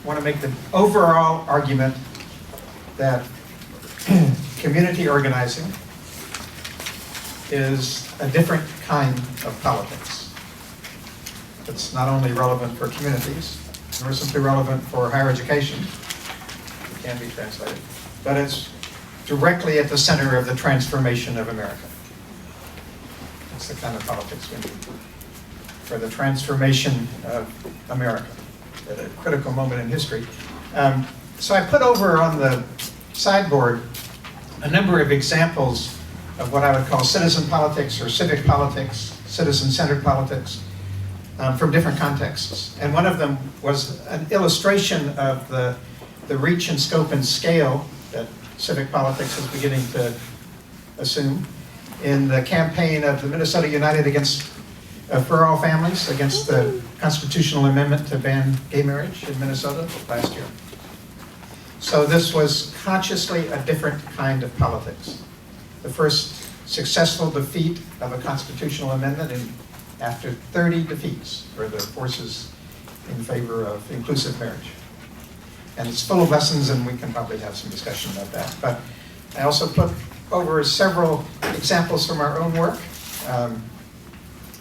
want to make the overall argument that community organizing is a different kind of politics. It's not only relevant for communities, nor simply relevant for higher education, it can be translated, but it's directly at the center of the transformation of America. That's the kind of politics we need for the transformation of America at a critical moment in history. So I put over on the sideboard a number of examples of what I would call citizen politics or civic politics, citizen-centered politics, from different contexts. And one of them was an illustration of the reach and scope and scale that civic politics is beginning to assume in the campaign of the Minnesota United against for all families, against the constitutional amendment to ban gay marriage in Minnesota last year. So this was consciously a different kind of politics. The first successful defeat of a constitutional amendment after 30 defeats for the forces in favor of inclusive marriage. And it's full of lessons, and we can probably have some discussion about that. But I also put over several examples from our own work,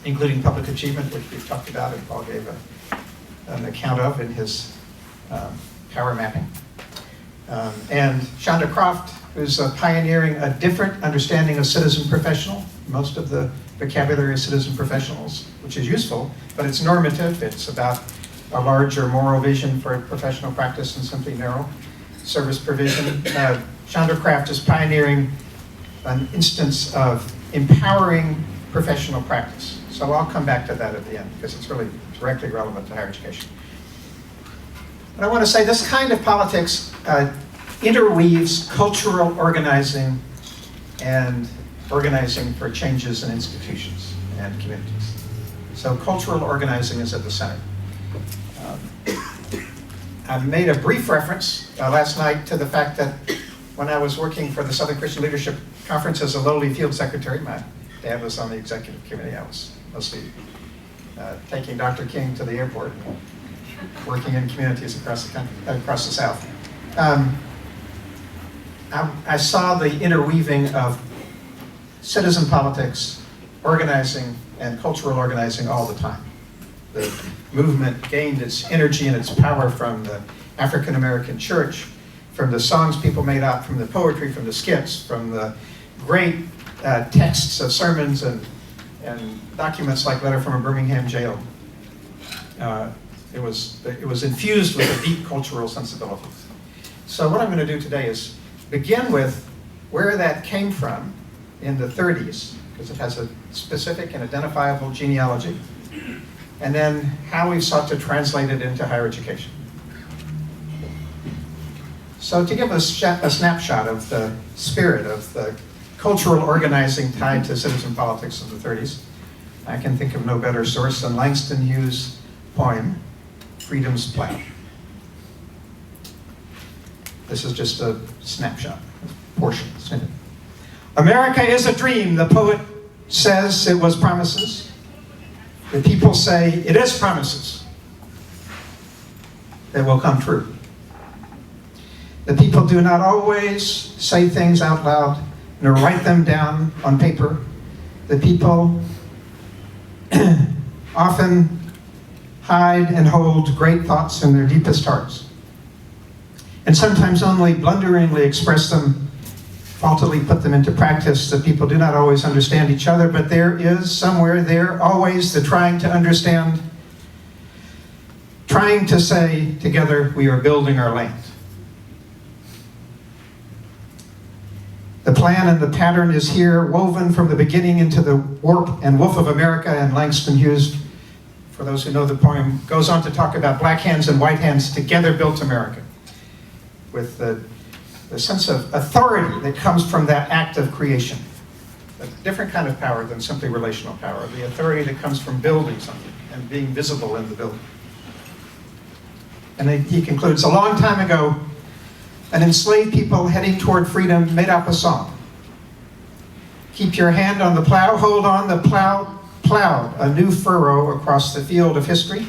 including public achievement, which we've talked about and Paul gave an account of in his power mapping. And Shonda Croft, who's pioneering a different understanding of citizen professional. Most of the vocabulary is citizen professionals, which is useful, but it's normative. It's about a larger moral vision for professional practice and simply narrow service provision. Shonda Croft is pioneering an instance of empowering professional practice. So I'll come back to that at the end because it's really directly relevant to higher education. But I want to say this kind of politics interweaves cultural organizing and organizing for changes in institutions and communities. So cultural organizing is at the center. I made a brief reference last night to the fact that when I was working for the Southern Christian Leadership Conference as a lowly field secretary, my dad was on the executive committee. I was mostly taking Dr. King to the airport, working in communities across the country, across the South. I saw the interweaving of citizen politics, organizing, and cultural organizing all the time. The movement gained its energy and its power from the African American church, from the songs people made up, from the poetry, from the skits, from the great texts of sermons and documents like Letter from a Birmingham Jail. It was infused with a deep cultural sensibility. So what I'm going to do today is begin with where that came from in the 30s, because it has a specific and identifiable genealogy, and then how we sought to translate it into higher education. So to give us a snapshot of the spirit of the cultural organizing tied to citizen politics of the 30s, I can think of no better source than Langston Hughes' poem, Freedom's Plow. This is just a snapshot, a portion, a snippet. America is a dream, the poet says it was promises. The people say it is promises that will come true. The people do not always say things out loud, nor write them down on paper. The people often hide and hold great thoughts in their deepest hearts, and sometimes only blunderingly express them, faultily put them into practice. The people do not always understand each other, but there is somewhere there always the trying to understand, trying to say together, we are building our land. The plan and the pattern is here, woven from the beginning into the warp and woof of America. And Langston Hughes, for those who know the poem, goes on to talk about black hands and white hands together built America, with the sense of authority that comes from that act of creation. A different kind of power than simply relational power, the authority that comes from building something and being visible in the building. And he concludes, a long time ago, an enslaved people heading toward freedom made up a song. Keep your hand on the plow, hold on, the plow plowed a new furrow across the field of history.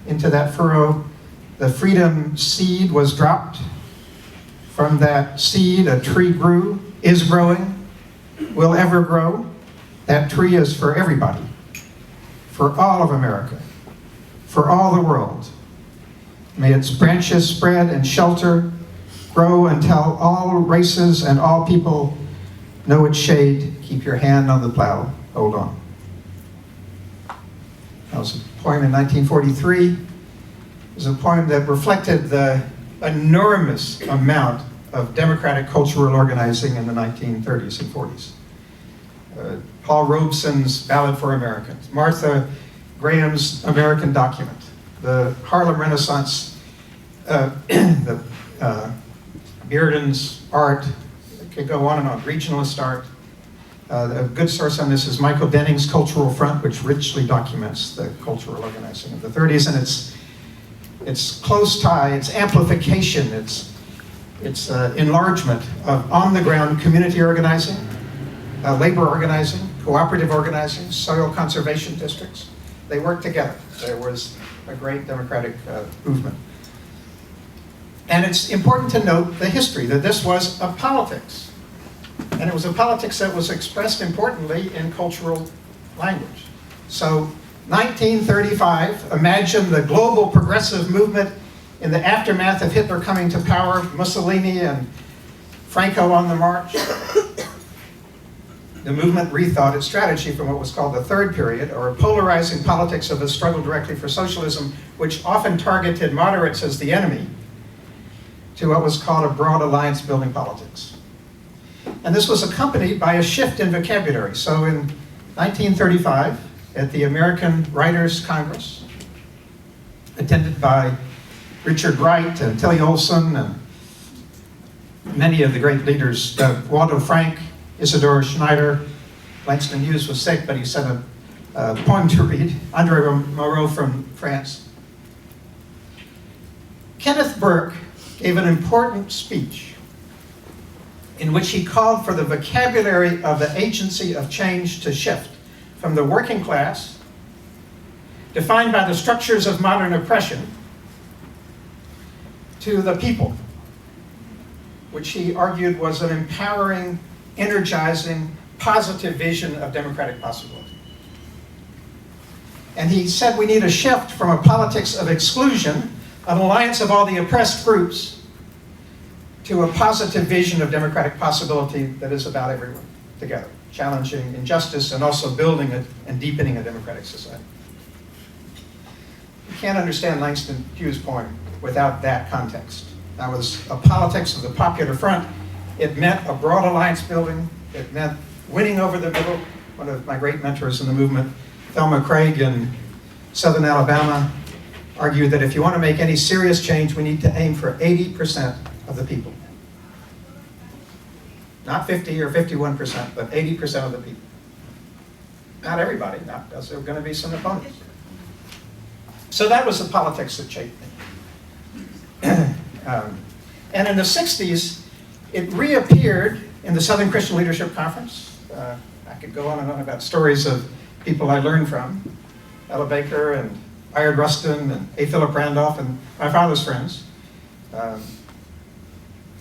Into that furrow, the freedom seed was dropped. From that seed, a tree grew, is growing, will ever grow. That tree is for everybody, for all of America, for all the world. May its branches spread and shelter, grow until all races and all people know its shade. Keep your hand on the plow, hold on. That was a poem in 1943. It was a poem that reflected the enormous amount of democratic cultural organizing in the 1930s and 40s. Paul Robeson's Ballad for Americans, Martha Graham's American Document, the Harlem Renaissance, the Bearden's art, it could go on and on, regionalist art. A good source on this is Michael Denning's Cultural Front, which richly documents the cultural organizing of the 30s, and its close tie, its amplification, its enlargement of on-the-ground community organizing, labor organizing, cooperative organizing, soil conservation districts. They worked together. There was a great democratic movement. And it's important to note the history, that this was a politics. And it was a politics that was expressed importantly in cultural language. So 1935, imagine the global progressive movement in the aftermath of Hitler coming to power, Mussolini and Franco on the march. The movement rethought its strategy from what was called the third period, or a polarizing politics of a struggle directly for socialism, which often targeted moderates as the enemy, to what was called a broad alliance building politics. And this was accompanied by a shift in vocabulary. So in 1935, at the American Writers' Congress, attended by Richard Wright and Tilly Olson and many of the great leaders, Waldo Frank, Isidore Schneider. Langston Hughes was sick, but he sent a poem to read, André Moreau from France. Kenneth Burke gave an important speech in which he called for the vocabulary of the agency of change to shift from the working class, defined by the structures of modern oppression, to the people, which he argued was an empowering, energizing, positive vision of democratic possibility. And he said we need a shift from a politics of exclusion, an alliance of all the oppressed groups, to a positive vision of democratic possibility that is about everyone together, challenging injustice and also building and deepening a democratic society. You can't understand Langston Hughes' poem without that context. That was a politics of the popular front. It meant a broad alliance building. It meant winning over the middle. One of my great mentors in the movement, Thelma Craig in Southern Alabama, argued that if you want to make any serious change, we need to aim for 80% of the people. Not 50 or 51%, but 80% of the people. Not everybody, not, because there were going to be some opponents. So that was the politics that shaped me. And in the 60s, it reappeared in the Southern Christian Leadership Conference. I could go on and on about stories of people I learned from, Ella Baker and Bayard Rustin and A. Philip Randolph and my father's friends,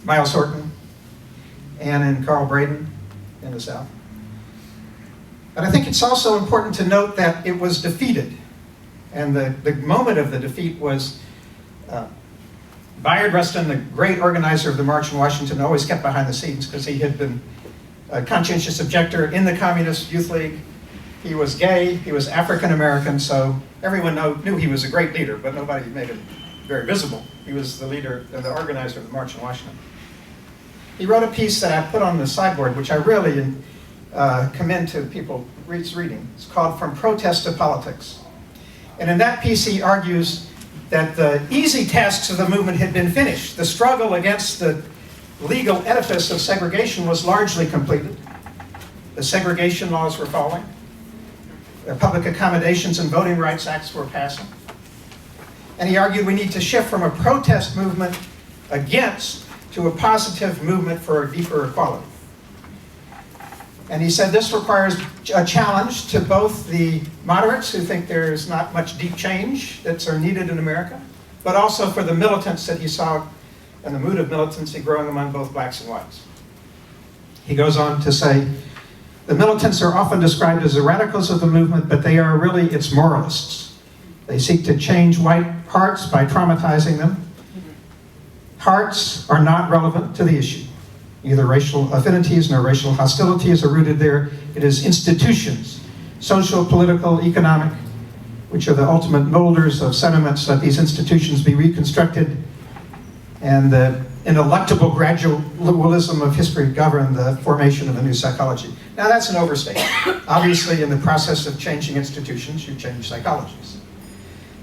Miles Horton, Ann and Carl Braden in the South. But I think it's also important to note that it was defeated. And the moment of the defeat was Bayard Rustin, the great organizer of the March in Washington, always kept behind the scenes because he had been a conscientious objector in the Communist Youth League. He was gay, he was African American, so everyone knew he was a great leader, but nobody made him very visible. He was the leader, the organizer of the March in Washington. He wrote a piece that I put on the sideboard, which I really commend to people reading. It's called From Protest to Politics. And in that piece, he argues that the easy tasks of the movement had been finished. The struggle against the legal edifice of segregation was largely completed. The segregation laws were falling. The public accommodations and voting rights acts were passing. And he argued we need to shift from a protest movement against to a positive movement for deeper equality. And he said this requires a challenge to both the moderates who think there's not much deep change that's needed in America, but also for the militants that he saw and the mood of militancy growing among both blacks and whites. He goes on to say, the militants are often described as the radicals of the movement, but they are really its moralists. They seek to change white hearts by traumatizing them. Hearts are not relevant to the issue. Neither racial affinities nor racial hostilities are rooted there. It is institutions, social, political, economic, which are the ultimate molders of sentiments. Let these institutions be reconstructed, and the ineluctable gradualism of history govern the formation of a new psychology. Now that's an overstatement. Obviously, in the process of changing institutions, you change psychologies.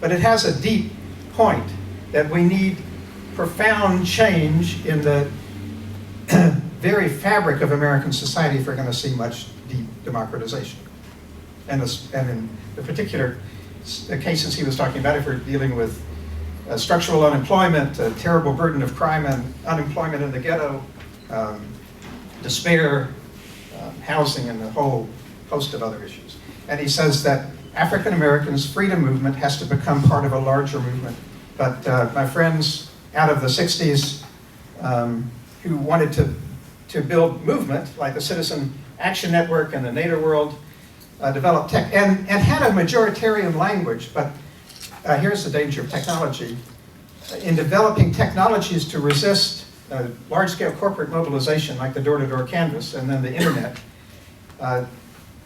But it has a deep point that we need profound change in the very fabric of American society if we're going to see much deep democratization. And in the particular cases he was talking about, if we're dealing with structural unemployment, a terrible burden of crime and unemployment in the ghetto, despair, housing, and a whole host of other issues. And he says that African Americans' freedom movement has to become part of a larger movement. But my friends out of the 60s who wanted to build movement, like the Citizen Action Network and the Nader World, developed tech, and had a majoritarian language, but here's the danger of technology. In developing technologies to resist large-scale corporate mobilization, like the door-to-door canvass and then the internet,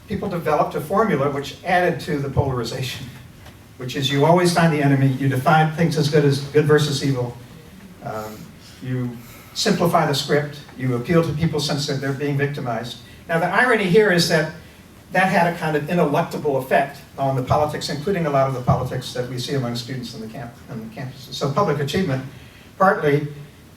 people developed a formula which added to the polarization, which is you always find the enemy, you define things as good versus evil, you simplify the script, you appeal to people since they're being victimized. Now the irony here is that that had a kind of ineluctable effect on the politics, including a lot of the politics that we see among students in the campuses. So public achievement, partly,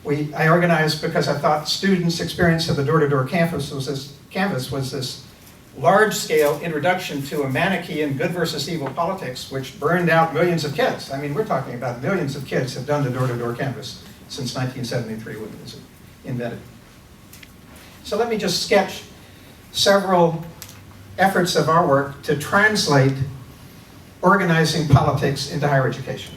I organized because I thought students' experience of the door-to-door canvas was this large-scale introduction to a Manichaean good versus evil politics, which burned out millions of kids. I mean, we're talking about millions of kids have done the door-to-door canvas since 1973 when it was invented. So let me just sketch several efforts of our work to translate organizing politics into higher education.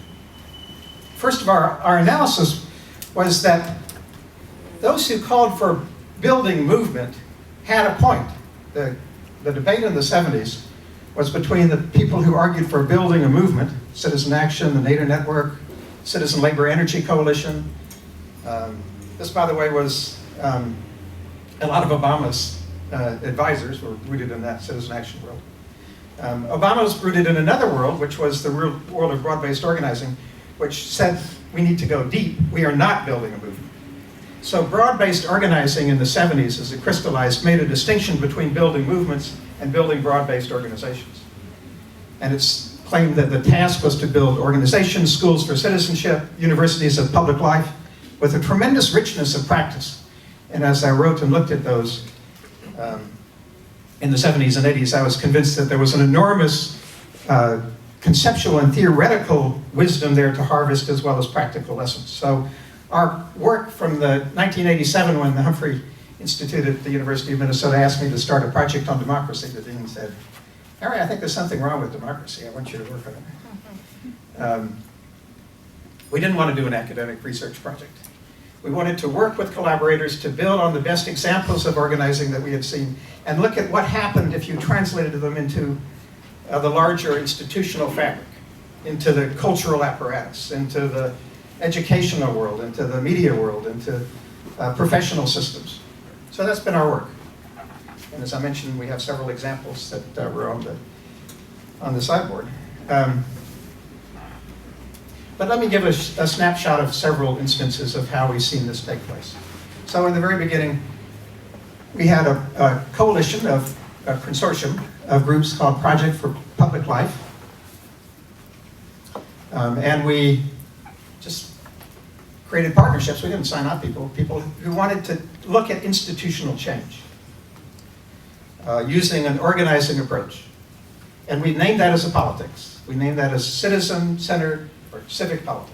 First of all, our analysis was that those who called for building movement had a point. The debate in the 70s was between the people who argued for building a movement, Citizen Action, the Nader Network, Citizen Labor Energy Coalition. This, by the way, was a lot of Obama's advisors were rooted in that Citizen Action world. Obama was rooted in another world, which was the world of broad-based organizing, which said we need to go deep. We are not building a movement. So broad-based organizing in the 70s, as it crystallized, made a distinction between building movements and building broad-based organizations. And it's claimed that the task was to build organizations, schools for citizenship, universities of public life, with a tremendous richness of practice. And as I wrote and looked at those in the 70s and 80s, I was convinced that there was an enormous conceptual and theoretical wisdom there to harvest as well as practical lessons. So our work from the 1987, when the Humphrey Institute at the University of Minnesota asked me to start a project on democracy, the dean said, Harry, I think there's something wrong with democracy. I want you to work on it. We didn't want to do an academic research project. We wanted to work with collaborators to build on the best examples of organizing that we had seen and look at what happened if you translated them into the larger institutional fabric, into the cultural apparatus, into the educational world, into the media world, into professional systems. So that's been our work. And as I mentioned, we have several examples that were on the sideboard. But let me give a snapshot of several instances of how we've seen this take place. So in the very beginning, we had a coalition of a consortium of groups called Project for Public Life. And we just created partnerships. We didn't sign up people who wanted to look at institutional change using an organizing approach. And we named that as a politics. We named that as citizen-centered or civic politics,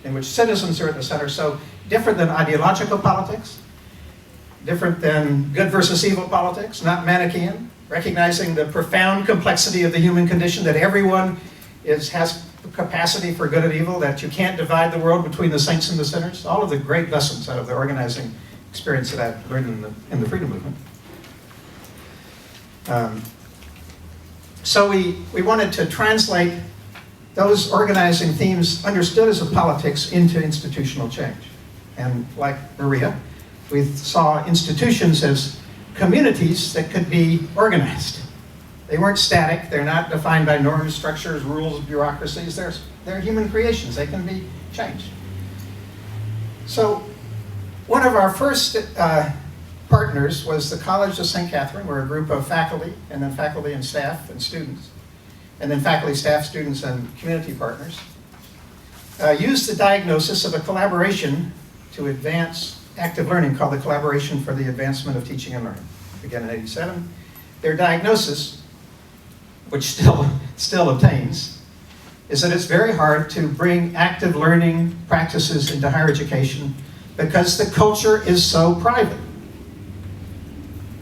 in which citizens are at the center. So different than ideological politics, different than good versus evil politics, not Manichaean, recognizing the profound complexity of the human condition, that everyone has capacity for good and evil, that you can't divide the world between the saints and the sinners. All of the great lessons out of the organizing experience that I've learned in the freedom movement. So we wanted to translate those organizing themes understood as a politics into institutional change. And like Maria, we saw institutions as communities that could be organized. They weren't static. They're not defined by norms, structures, rules, bureaucracies. They're human creations. They can be changed. So one of our first partners was the College of St. Catherine. We're a group of faculty, and then faculty and staff and students, and then faculty, staff, students, and community partners. Used the diagnosis of a collaboration to advance active learning called the Collaboration for the Advancement of Teaching and Learning. Began in '87. Their diagnosis, which still obtains, is that it's very hard to bring active learning practices into higher education because the culture is so private.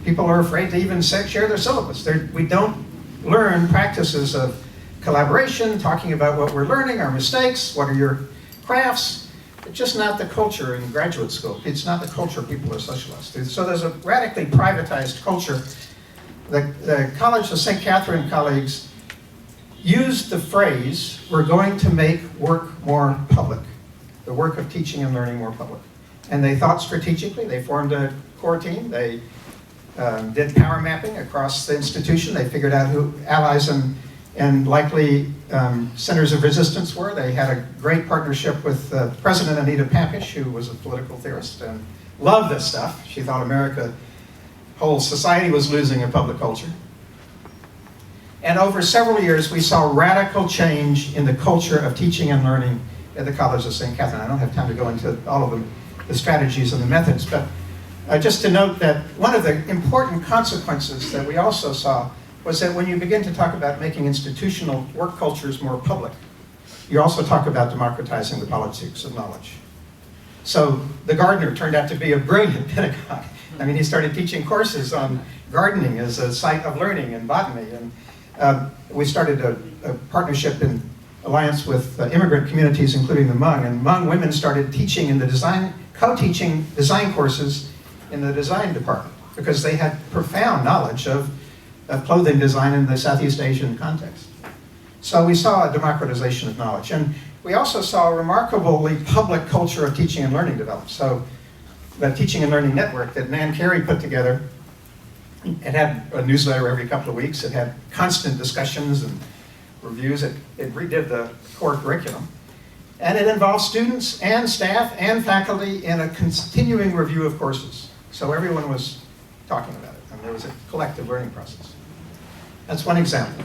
People are afraid to even share their syllabus. We don't learn practices of collaboration, talking about what we're learning, our mistakes, what are your crafts. It's just not the culture in graduate school. It's not the culture people are socialized through. So there's a radically privatized culture. The College of St. Catherine colleagues used the phrase, we're going to make work more public, the work of teaching and learning more public. And they thought strategically. They formed a core team. They did power mapping across the institution. They figured out who allies and likely centers of resistance were. They had a great partnership with President Anita Papish, who was a political theorist and loved this stuff. She thought whole society was losing a public culture. And over several years, we saw radical change in the culture of teaching and learning at the College of St. Catherine. I don't have time to go into all of the strategies and the methods, but just to note that one of the important consequences that we also saw was that when you begin to talk about making institutional work cultures more public, you also talk about democratizing the politics of knowledge. So the gardener turned out to be a brilliant pedagogue. I mean, he started teaching courses on gardening as a site of learning and botany. And we started a partnership in alliance with immigrant communities, including the Hmong. And Hmong women started teaching in the co-teaching design courses in the design department because they had profound knowledge of clothing design in the Southeast Asian context. So we saw a democratization of knowledge. And we also saw a remarkably public culture of teaching and learning develop. So the Teaching and Learning Network that Nan Carey put together, it had a newsletter every couple of weeks. It had constant discussions and reviews. It redid the core curriculum. And it involved students and staff and faculty in a continuing review of courses. So everyone was talking about it, and there was a collective learning process. That's one example.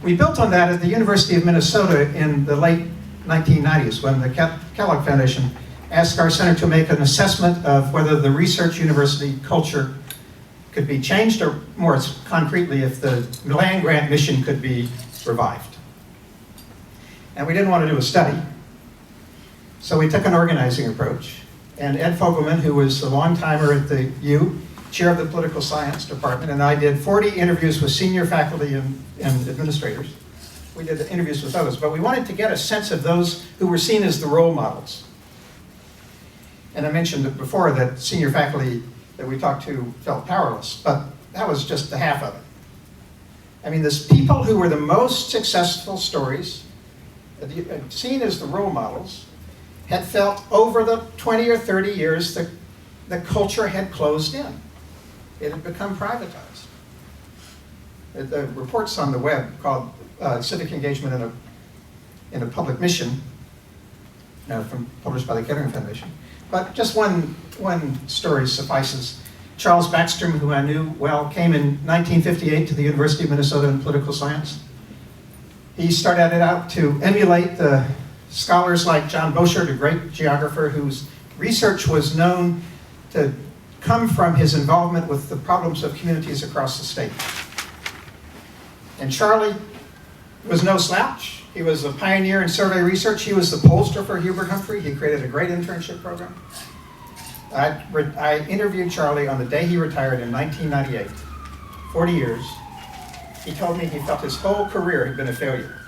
We built on that at the University of Minnesota in the late 1990s when the Kellogg Foundation asked our center to make an assessment of whether the research university culture could be changed, or more concretely, if the land-grant mission could be revived. And we didn't want to do a study, so we took an organizing approach. And Ed Fogelman, who was a long-timer at the U, chair of the political science department, and I did 40 interviews with senior faculty and administrators. We did the interviews with others, but we wanted to get a sense of those who were seen as the role models. And I mentioned before that senior faculty that we talked to felt powerless, but that was just the half of it. I mean, there's people who were the most successful stories, seen as the role models, had felt over the 20 or 30 years that the culture had closed in. It had become privatized. The reports on the web called Civic Engagement in a Public Mission, published by the Kettering Foundation. But just one story suffices. Charles Backstrom, who I knew well, came in 1958 to the University of Minnesota in political science. He started out to emulate the scholars like John Boschert, a great geographer whose research was known to come from his involvement with the problems of communities across the state. And Charlie was no slouch. He was a pioneer in survey research. He was the pollster for Hubert Humphrey. He created a great internship program. I interviewed Charlie on the day he retired in 1998, 40 years. He told me he felt his whole career had been a failure.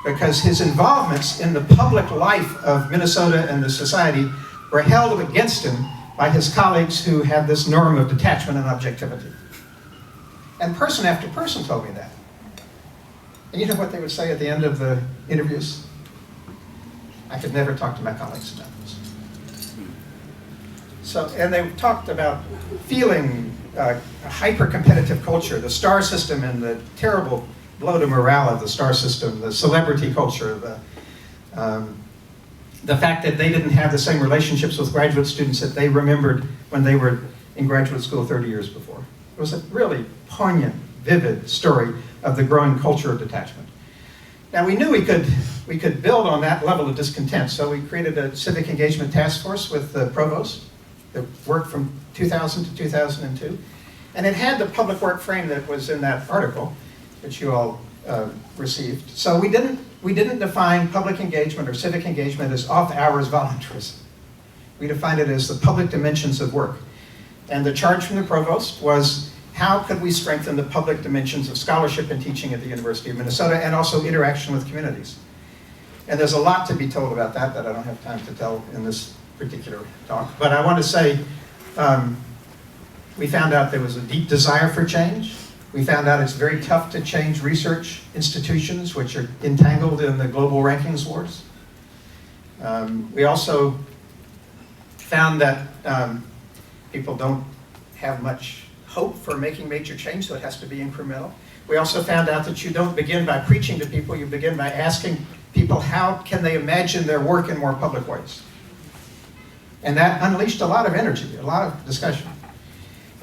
because his involvements in the public life of Minnesota and the society were held against him by his colleagues who had this norm of detachment and objectivity. And person after person told me that. And you know what they would say at the end of the interviews? I could never talk to my colleagues about this. So, and they talked about feeling a hyper-competitive culture, the star system and the terrible blow to morale of the star system, the celebrity culture, the fact that they didn't have the same relationships with graduate students that they remembered when they were in graduate school 30 years before. It was a really poignant, vivid story of the growing culture of detachment. Now we knew we could build on that level of discontent, so we created a civic engagement task force with the provost that worked from 2000 to 2002. And it had the public work frame that was in that article, which you all received. So we didn't define public engagement or civic engagement as off-hours volunteerism. We defined it as the public dimensions of work. And the charge from the provost was, how could we strengthen the public dimensions of scholarship and teaching at the University of Minnesota, and also interaction with communities? And there's a lot to be told about that I don't have time to tell in this particular talk. But I want to say, we found out there was a deep desire for change. We found out it's very tough to change research institutions, which are entangled in the global rankings wars. We also found that people don't have much hope for making major change, so it has to be incremental. We also found out that you don't begin by preaching to people, you begin by asking people how can they imagine their work in more public ways. And that unleashed a lot of energy, a lot of discussion.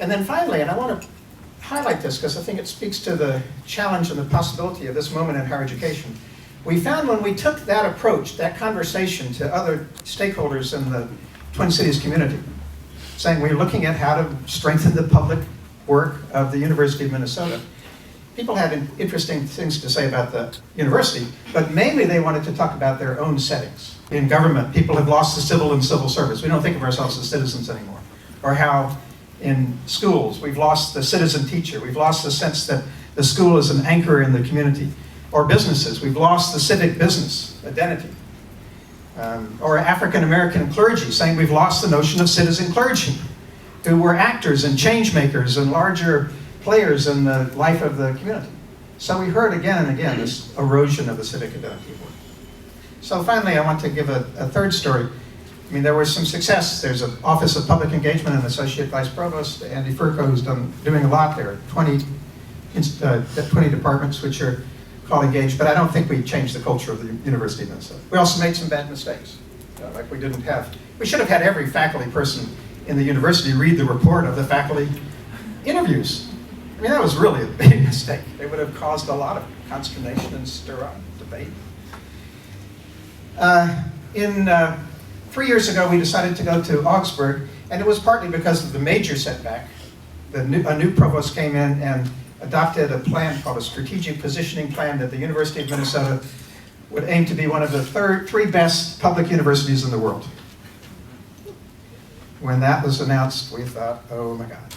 And then finally, and I want to highlight this because I think it speaks to the challenge and the possibility of this moment in higher education. We found when we took that approach, that conversation to other stakeholders in the Twin Cities community, saying we're looking at how to strengthen the public work of the University of Minnesota. People had interesting things to say about the university, but mainly they wanted to talk about their own settings. In government, people have lost the civil and civil service. We don't think of ourselves as citizens anymore. Or how in schools, we've lost the citizen teacher. We've lost the sense that the school is an anchor in the community. Or businesses, we've lost the civic business identity. Or African-American clergy, saying we've lost the notion of citizen clergy, who were actors and change makers and larger players in the life of the community. So we heard again and again this erosion of the civic identity. So finally, I want to give a third story. I mean, there was some success. There's an Office of Public Engagement and Associate Vice Provost, Andy Furco, who's doing a lot there. 20 departments which are called engaged, but I don't think we changed the culture of the University of Minnesota. We also made some bad mistakes. Like we should have had every faculty person in the university read the report of the faculty interviews. I mean, that was really a big mistake. They would have caused a lot of consternation and stir-up debate. 3 years ago, we decided to go to Augsburg, and it was partly because of the major setback. A new provost came in and adopted a plan called a strategic positioning plan that the University of Minnesota would aim to be one of the three best public universities in the world. When that was announced, we thought, oh my God.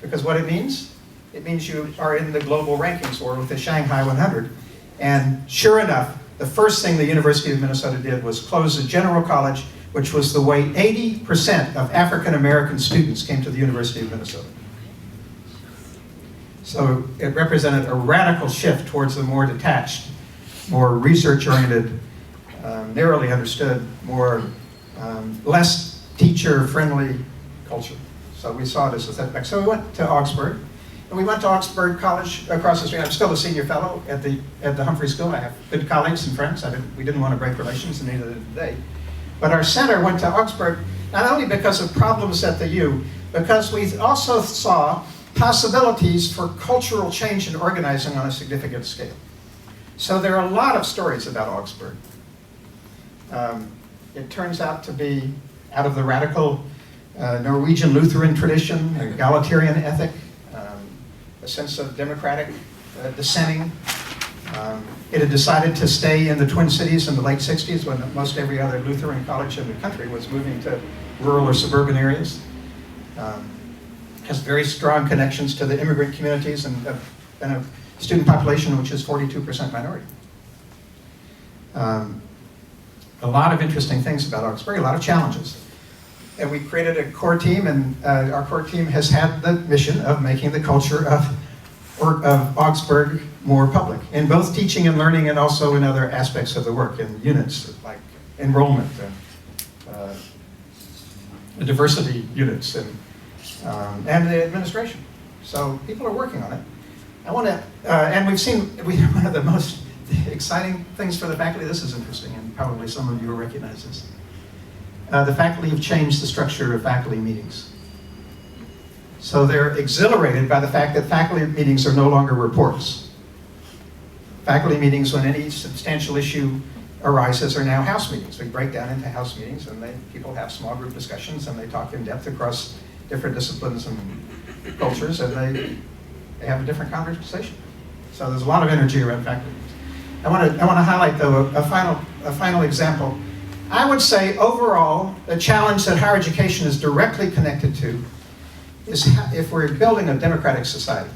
Because what it means you are in the global rankings war with the Shanghai 100. And sure enough, the first thing the University of Minnesota did was close a general college, which was the way 80% of African-American students came to the University of Minnesota. So it represented a radical shift towards a more detached, more research-oriented, narrowly understood, less teacher-friendly culture. So we saw it as a setback. So we went to Augsburg. And we went to Augsburg College across the street. I'm still a senior fellow at the Humphrey School. I have good colleagues and friends. We didn't want to break relations, and neither did they. But our center went to Augsburg, not only because of problems at the U, because we also saw possibilities for cultural change and organizing on a significant scale. So there are a lot of stories about Augsburg. It turns out to be out of the radical Norwegian Lutheran tradition, egalitarian ethic, a sense of democratic dissenting. It had decided to stay in the Twin Cities in the late 60s when most every other Lutheran college in the country was moving to rural or suburban areas. Has very strong connections to the immigrant communities and a student population which is 42% minority. A lot of interesting things about Augsburg, a lot of challenges. And we created a core team, and our core team has had the mission of making the culture of Augsburg more public, in both teaching and learning and also in other aspects of the work, in units like enrollment and diversity units and the administration. So people are working on it. I want to, and one of the most exciting things for the faculty, this is interesting, and probably some of you will recognize this. The faculty have changed the structure of faculty meetings. So they're exhilarated by the fact that faculty meetings are no longer reports. Faculty meetings, when any substantial issue arises, are now house meetings. We break down into house meetings, and people have small group discussions, and they talk in depth across different disciplines and cultures, and they have a different conversation. So there's a lot of energy around faculty meetings. I want to highlight, though, a final example. I would say, overall, the challenge that higher education is directly connected to is if we're building a democratic society,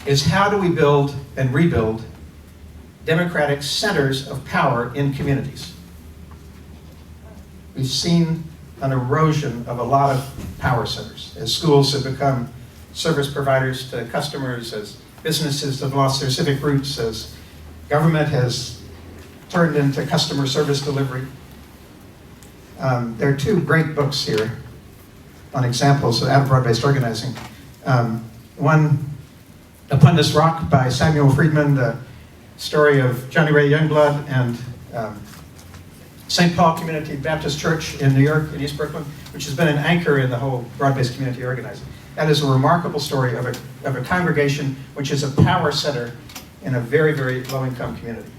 is how do we build and rebuild democratic centers of power in communities. We've seen an erosion of a lot of power centers as schools have become service providers to customers, as businesses have lost their civic roots, as government has turned into customer service delivery. There are two great books here on examples of broad-based organizing. One, Upon This Rock by Samuel Friedman, the story of Johnny Ray Youngblood and St. Paul Community Baptist Church in New York, in East Brooklyn, which has been an anchor in the whole broad-based community organizing. That is a remarkable story of a congregation which is a power center in a very, very low-income community.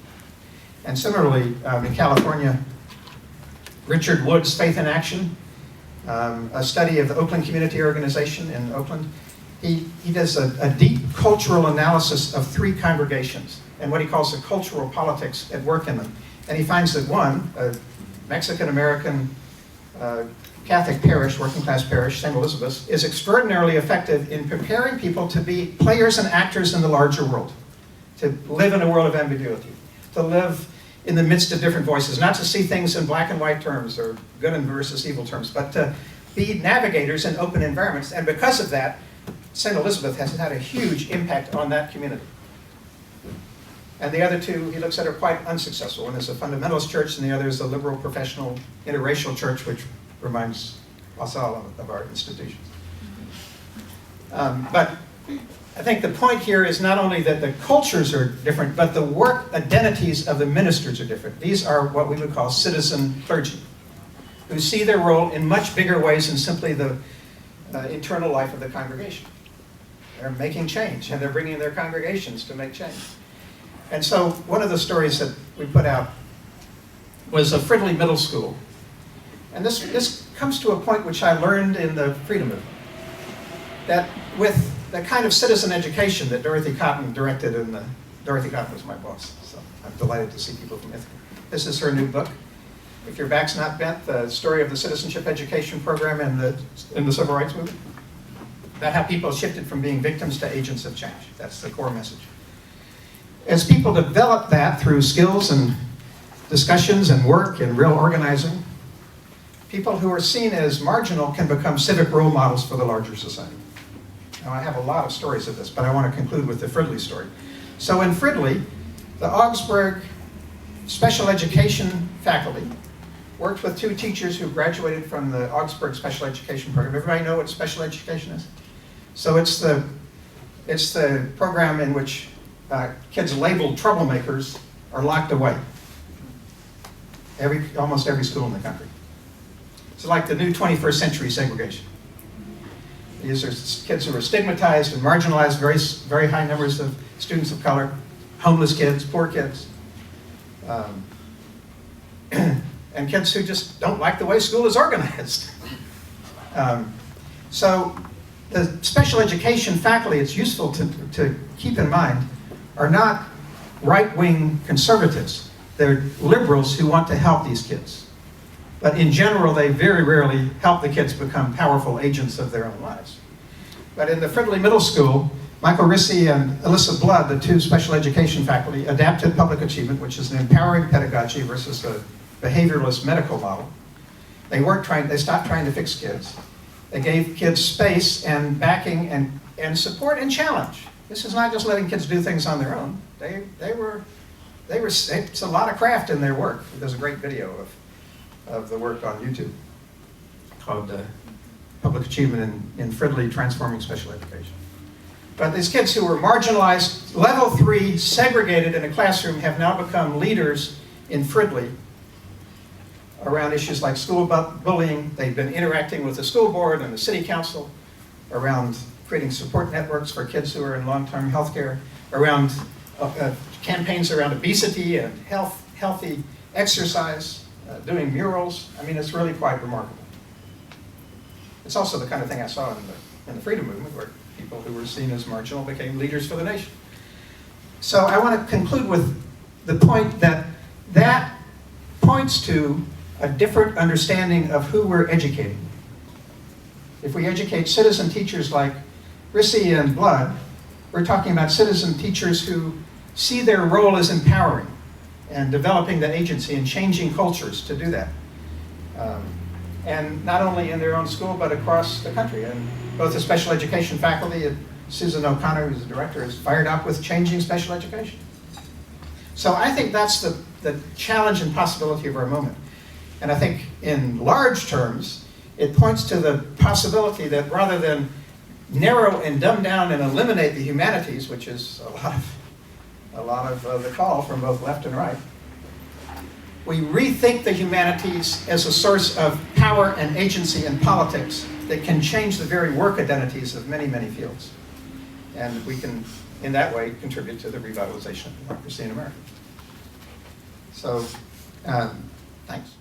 And similarly, in California, Richard Wood's Faith in Action, a study of the Oakland Community Organization in Oakland. He does a deep cultural analysis of three congregations and what he calls the cultural politics at work in them. And he finds that one, a Mexican-American Catholic parish, working class parish, St. Elizabeth's, is extraordinarily effective in preparing people to be players and actors in the larger world, to live in a world of ambiguity, to live in the midst of different voices, not to see things in black and white terms or good and versus evil terms, but to be navigators in open environments. And because of that, St. Elizabeth has had a huge impact on that community. And the other two he looks at are quite unsuccessful. One is a fundamentalist church, and the other is a liberal, professional, interracial church, which reminds us all of our institutions. But I think the point here is not only that the cultures are different, but the work identities of the ministers are different. These are what we would call citizen clergy, who see their role in much bigger ways than simply the internal life of the congregation. They're making change, and they're bringing their congregations to make change. And so one of the stories that we put out was a Fridley Middle School. And this comes to a point which I learned in the Freedom Movement, that with the kind of citizen education that Dorothy Cotton directed, Dorothy Cotton was my boss, so I'm delighted to see people from Ithaca. This is her new book, If Your Back's Not Bent, the story of the citizenship education program in the Civil Rights Movement. About how people shifted from being victims to agents of change. That's the core message. As people develop that through skills and discussions and work and real organizing, people who are seen as marginal can become civic role models for the larger society. Now, I have a lot of stories of this, but I want to conclude with the Fridley story. So in Fridley, the Augsburg special education faculty worked with two teachers who graduated from the Augsburg special education program. Everybody know what special education is? So it's the program in which kids labeled troublemakers are locked away. Almost every school in the country. It's like the new 21st century segregation. These are kids who are stigmatized and marginalized, very, very high numbers of students of color, homeless kids, poor kids, and kids who just don't like the way school is organized. So the special education faculty, it's useful to keep in mind, are not right-wing conservatives. They're liberals who want to help these kids. But in general, they very rarely help the kids become powerful agents of their own lives. But in the Fridley Middle School, Michael Rissy and Alyssa Blood, the two special education faculty, adapted public achievement, which is an empowering pedagogy versus a behavioralist medical model. They stopped trying to fix kids. They gave kids space and backing and support and challenge. This is not just letting kids do things on their own. It's a lot of craft in their work. There's a great video of the work on YouTube called Public Achievement in Fridley Transforming Special Education. But these kids who were marginalized, level 3, segregated in a classroom, have now become leaders in Fridley around issues like school bullying. They've been interacting with the school board and the city council around creating support networks for kids who are in long-term health care, around campaigns around obesity and healthy exercise, doing murals. I mean, it's really quite remarkable. It's also the kind of thing I saw in the freedom movement, where people who were seen as marginal became leaders for the nation. So I want to conclude with the point that points to a different understanding of who we're educating. If we educate citizen teachers like Rissy and Blood, we're talking about citizen teachers who see their role as empowering and developing the agency and changing cultures to do that. And not only in their own school, but across the country. And both the special education faculty, Susan O'Connor, who's the director, is fired up with changing special education. So I think that's the challenge and possibility of our moment. And I think in large terms, it points to the possibility that rather than narrow and dumb down and eliminate the humanities, which is a lot of the call from both left and right, we rethink the humanities as a source of power and agency in politics that can change the very work identities of many, many fields. And we can, in that way, contribute to the revitalization of democracy in America. So, thanks.